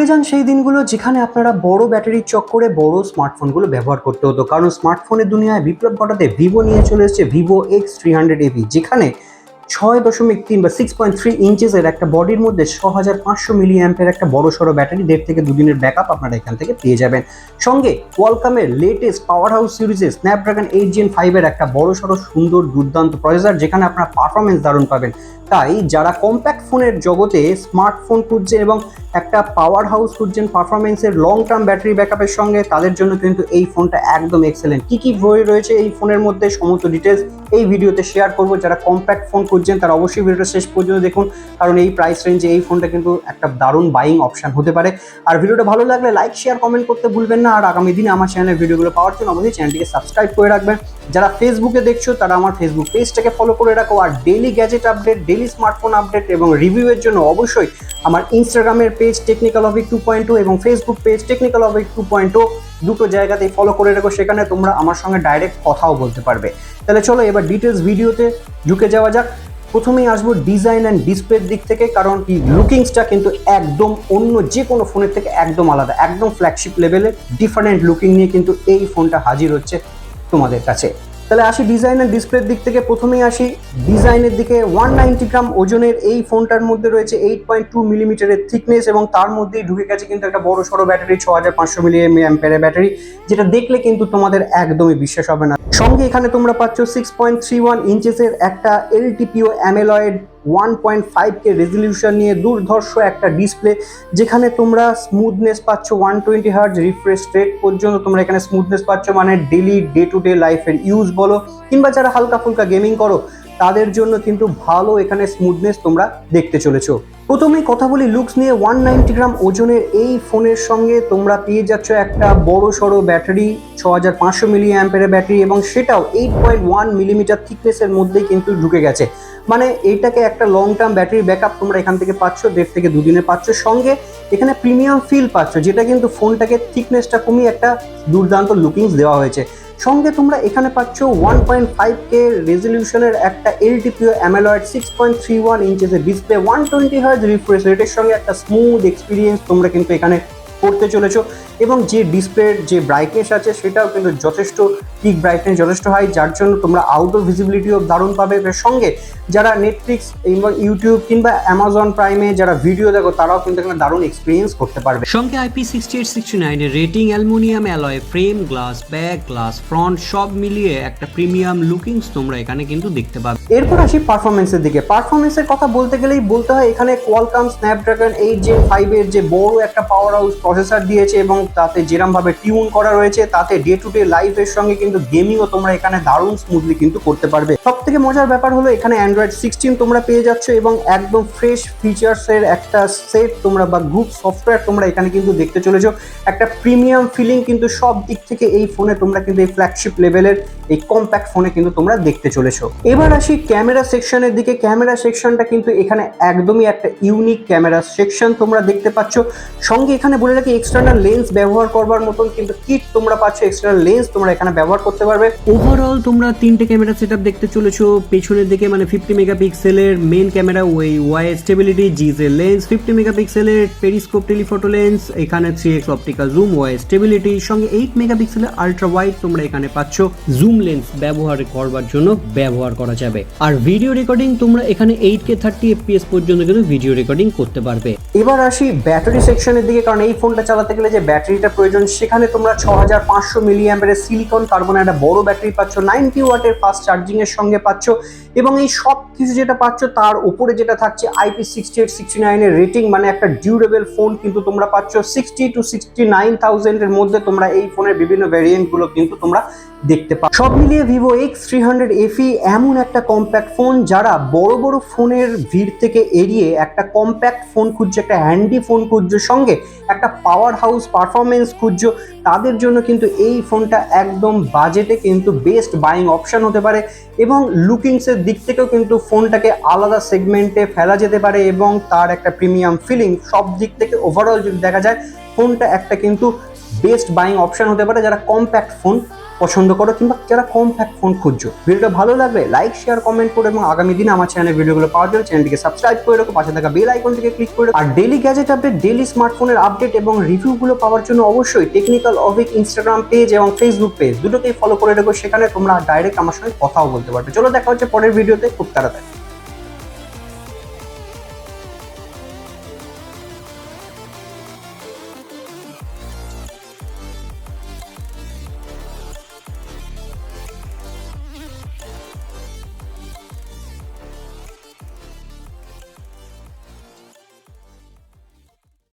ভুলে যান সেই দিনগুলো যেখানে আপনারা বড় ব্যাটারির চক্করে বড় স্মার্টফোনগুলো ব্যবহার করতে হতো, কারণ স্মার্টফোনের দুনিয়ায় বিপ্লব ঘটাতে ভিভো নিয়ে চলে এসেছে ভিভো X300 যেখানে 6.3 বা 6.3 ইঞ্চেসের একটা বডির মধ্যে 6500 মিলি অ্যাম্পের একটা বড় সড়ো ব্যাটারি, 1.5 থেকে 2 দিনের ব্যাকআপ আপনারা এখান থেকে পেয়ে যাবেন। সঙ্গে কোয়ালকমের লেটেস্ট পাওয়ার হাউস সিরিজে স্ন্যাপড্রাগন 8 Gen 5 এর একটা বড় সড়ো সুন্দর দুর্দান্ত প্রসেসর, যেখানে আপনার পারফরমেন্স দারুণ পাবেন। তাই যারা কম্প্যাক্ট ফোনের জগতে স্মার্টফোন খুঁজছেন এবং একটা পাওয়ার হাউস খুঁজছেন পারফরমেন্সের লং টার্ম ব্যাটারি ব্যাকআপের সঙ্গে, তাদের জন্য কিন্তু এই ফোনটা একদম এক্সেলেন্ট। কি বই রয়েছে এই ফোনের মধ্যে সমস্ত ডিটেলস এই ভিডিওতে শেয়ার করব। যারা কম্প্যাক্ট ফোন খুঁজছেন তারা অবশ্যই ভিডিওটা শেষ পর্যন্ত দেখুন, কারণ এই প্রাইস রেঞ্জে এই ফোনটা কিন্তু একটা দারুণ বাইং অপশন হতে পারে। আর ভিডিওটা ভালো লাগলে লাইক শেয়ার কমেন্ট করতে ভুলবেন না। আর আগামী দিনে আমার চ্যানেলের ভিডিওগুলো পাওয়ার জন্য অবশ্যই চ্যানেলটিকে সাবস্ক্রাইব করে রাখবেন। যারা ফেসবুকে দেখছো তারা আমার ফেসবুক পেজটাকে ফলো করে রাখো। আর daily gadget update, daily smartphone update এবং রিভিউয়ের জন্য অবশ্যই আমার ইনস্টাগ্রামের পেজ টেকনিক্যাল অফিক 2.0 এবং ফেসবুক পেজ টেকনিক্যাল অফিক 2.0 দুটো জায়গাতেই ফলো করে রাখো, সেখানে তোমরা আমার সঙ্গে ডাইরেক্ট কথাও বলতে পারবে। তাহলে চলো এবার ডিটেলস ভিডিওতে ঢুকে যাওয়া যাক। প্রথমেই আসবো ডিজাইন অ্যান্ড ডিসপ্লের দিক থেকে, কারণ কি লুকিংসটা কিন্তু একদম অন্য যে কোনো ফোনের থেকে একদম আলাদা, একদম ফ্ল্যাগশিপ লেভেলে ডিফারেন্ট লুকিং নিয়ে কিন্তু এই ফোনটা হাজির হচ্ছে তোমাদের কাছে। তাহলে আসি ডিজাইন অ্যান্ড ডিসপ্লের দিক থেকে। প্রথমেই আসি ডিজাইনের দিকে। 190 গ্রাম ওজনের এই ফোনটার মধ্যে রয়েছে 8.2 মিলিমিটারের থিকনেস এবং তার মধ্যেই ঢুকে গেছে কিন্তু একটা বড় সড়ো ব্যাটারি, 6500 মিলি অ্যাম্পিয়ারের ব্যাটারি, যেটা দেখলে কিন্তু তোমাদের একদমই বিশ্বাস হবে না। সঙ্গে এখানে তোমরা পাচ্ছ 6.31 ইঞ্চেসের একটা LTPO অ্যামোলেড 1.5K রেজলিউশন নিয়ে দুর্ধর্ষ একটা ডিসপ্লে, যেখানে তোমরা স্মুথনেস পাচ্ছ 120 হার্জ রিফ্রেশ রেট পর্যন্ত তোমরা এখানে স্মুথনেস পাচ্ছ। মানে ডেলি ডে টু ডে লাইফের ইউজ বলো কিংবা যারা হালকা ফুলকা গেমিং করো তাদের জন্য কিন্তু ভালো এখানে স্মুথনেস তোমরা দেখতে চলেছো। প্রথমেই কথা বলি লুকস নিয়ে। 190 গ্রাম ওজনের এই ফোনের সঙ্গে তোমরা পেয়ে যাচ্ছ একটা বড় সড়ো ব্যাটারি, 6500 মিলি অ্যাম্পিয়ারের ব্যাটারি, এবং সেটাও 8.1 মিলিমিটার থিকনেসের মধ্যেই কিন্তু ঢুকে গেছে। মানে এইটাকে একটা লং টার্ম ব্যাটারি ব্যাকআপ তোমরা এখান থেকে পাচ্ছ, 1.5 থেকে 2 দিনে পাচ্ছ। সঙ্গে এখানে প্রিমিয়াম ফিল পাচ্ছ, যেটা কিন্তু ফোনটাকে থিকনেসটা কমিয়ে একটা দুর্দান্ত লুকিংস দেওয়া হয়েছে। সঙ্গে তোমরা এখানে পাচ্ছ 1.5K রেজলিউশনের একটা LTPO অ্যামোলেড 6.31 ইঞ্চেসের ডিসপ্লে, 120 হার্জ রিফ্রেশ রেটের সঙ্গে একটা স্মুথ এক্সপিরিয়েন্স তোমরা কিন্তু এখানে করতে চলেছো। এবং যে ডিসপ্লের যে ব্রাইটনেস আছে সেটাও কিন্তু যথেষ্ট পিক ব্রাইটনেস, যথেষ্ট হাই, যার জন্য তোমরা আউটডোর ভিজিবিলিটিও দারুণ পাবে। সঙ্গে যারা নেটফ্লিক্স কিংবা ইউটিউব কিংবা অ্যামাজন প্রাইমে যারা ভিডিও দেখো তারাও কিন্তু এখানে দারুণ এক্সপিরিয়েন্স করতে পারবে। সঙ্গে IP6869 এর rating, aluminium alloy frame, glass back, glass front সব মিলিয়ে একটা প্রিমিয়াম লুকিংস তোমরা এখানে কিন্তু দেখতে পাবে। এরপর আসি পারফরমেন্সের দিকে। পারফরমেন্সের কথা বলতে গেলেই বলতে হয় এখানে কোয়ালকম স্ন্যাপড্রাগন 8 Gen 5 এর যে বড় একটা পাওয়ার হাউস প্রসেসর দিয়েছে এবং তাতে যেরমভাবে টিউন করা রয়েছে, তাতে ডে টু ডে লাইফের সঙ্গে কিন্তু গেমিংও তোমরা এখানে দারুণ স্মুথলি কিন্তু করতে পারবে। সব থেকে মজার ব্যাপার হলো এখানে অ্যান্ড্রয়েড 16 তোমরা পেয়ে যাচ্ছ এবং একদম ফ্রেশ ফিচার্সের একটা সেট তোমরা বা গ্রুপ সফটওয়্যার তোমরা এখানে কিন্তু দেখতে চলেছো। একটা প্রিমিয়াম ফিলিং কিন্তু সব দিক থেকে এই ফোনে তোমরা কিন্তু এই ফ্ল্যাগশিপ লেভেলের এই কম্প্যাক্ট ফোনে কিন্তু তোমরা দেখতে চলেছো। এবার আসি ক্যামেরা সেকশনের দিকে। ক্যামেরা সেকশনটা কিন্তু এখানে একদমই একটা ইউনিক ক্যামেরা সেকশন তোমরা দেখতে পাচ্ছ। সঙ্গে এখানে বলে রাখি এক্সটার্নাল লেন্স ব্যবহার করবার মতন কিন্তু কিট তোমরা পাচ্ছ, এক্সটার্নাল লেন্স তোমরা এখানে ব্যবহার করতে পারবে। ওভারঅল তোমরা তিনটে ক্যামেরা সেটআপ দেখতে চলেছো। পেছনের দিকে মানে 50 মেগাপিক্সেলের মেন ক্যামেরা, ওই ওয়াই স্টেবিলিটি জিজের লেন্স, 50 মেগাপিক্সেলের পেরিস্কোপ টেলিফটো লেন্স, এখানে 3x optical zoom, Y stability, সঙ্গে 8 মেগাপিক্সেলের আলট্রা ওয়াইড তোমরা এখানে পাচ্ছ। জুম লেন্স ব্যবহার করবার জন্য ব্যবহার করা যাবে। আর ভিডিও রেকর্ডিং তোমরা এখানে 8K 30 FPS পর্যন্ত কিন্তু ভিডিও রেকর্ডিং করতে পারবে। এবার আসি ব্যাটারি সেকশনের দিকে, কারণ এই ফোনটা চালাতে গেলে যে ব্যাটারিটা প্রয়োজন, সেখানে তোমরা 6500 মিলি অ্যাম্পিয়ারের সিলিকন কার্বনের একটা বড় ব্যাটারি পাচ্ছ, 90 ওয়াটের ফাস্ট চার্জিং এর সঙ্গে পাচ্ছ। এবং এই সব কিছু যেটা পাচ্ছ তার উপরে যেটা থাকছে IP6869 এর রেটিং, মানে একটা ডিউরেবল ফোন কিন্তু তোমরা পাচ্ছ। 60 to 69,000 এর মধ্যে তোমরা এই ফোনের বিভিন্ন ভ্যারিয়েন্ট গুলো কিন্তু তোমরা দেখতে পাও। সব মিলিয়ে ভিভো X300 FE এমন একটা কম্প্যাক্ট ফোন, যারা বড় বড় ফোনের ভিড় থেকে এড়িয়ে একটা কম্প্যাক্ট ফোন খুঁজছে, একটা হ্যান্ডি ফোন খুঁজছো, সঙ্গে একটা পাওয়ার হাউস পারফরমেন্স খুঁজছো, তাদের জন্য কিন্তু এই ফোনটা একদম বাজেটে কিন্তু বেস্ট বাইং অপশন হতে পারে। এবং লুকিংসের দিক থেকেও কিন্তু ফোনটাকে আলাদা সেগমেন্টে ফেলা যেতে পারে এবং তার একটা প্রিমিয়াম ফিলিং সব দিক থেকে ওভারঅল যদি দেখা যায় ফোনটা একটা কিন্তু বেস্ট বাইং অপশন হতে পারে যারা কম্প্যাক্ট ফোন পছন্দ করো কিংবা যারা কম্প্যাক্ট ফোন খুঁজছো। ভিডিওটা ভালো লাগলে লাইক শেয়ার কমেন্ট করে এবং আগামী দিনে আমার চ্যানেলের ভিডিওগুলো পাওয়ার জন্য চ্যানেলটিকে সাবস্ক্রাইব করে রাখো, পাশে থাকা বেল আইকনটিকে ক্লিক করে রাখো। আর ডেইলি গ্যাজেট আপডেট, ডেইলি স্মার্টফোনের আপডেট এবং রিভিউগুলো পাওয়ার জন্য অবশ্যই টেকনিক্যাল অভিক ইনস্টাগ্রাম পেজ এবং ফেসবুক পেজ দুটোকেই ফলো করে রাখো। সেখানে তোমরা ডাইরেক্ট আমার সঙ্গে কথাও বলতে পারবে। চলো দেখা হচ্ছে পরের ভিডিওতে খুব তাড়াতাড়ি।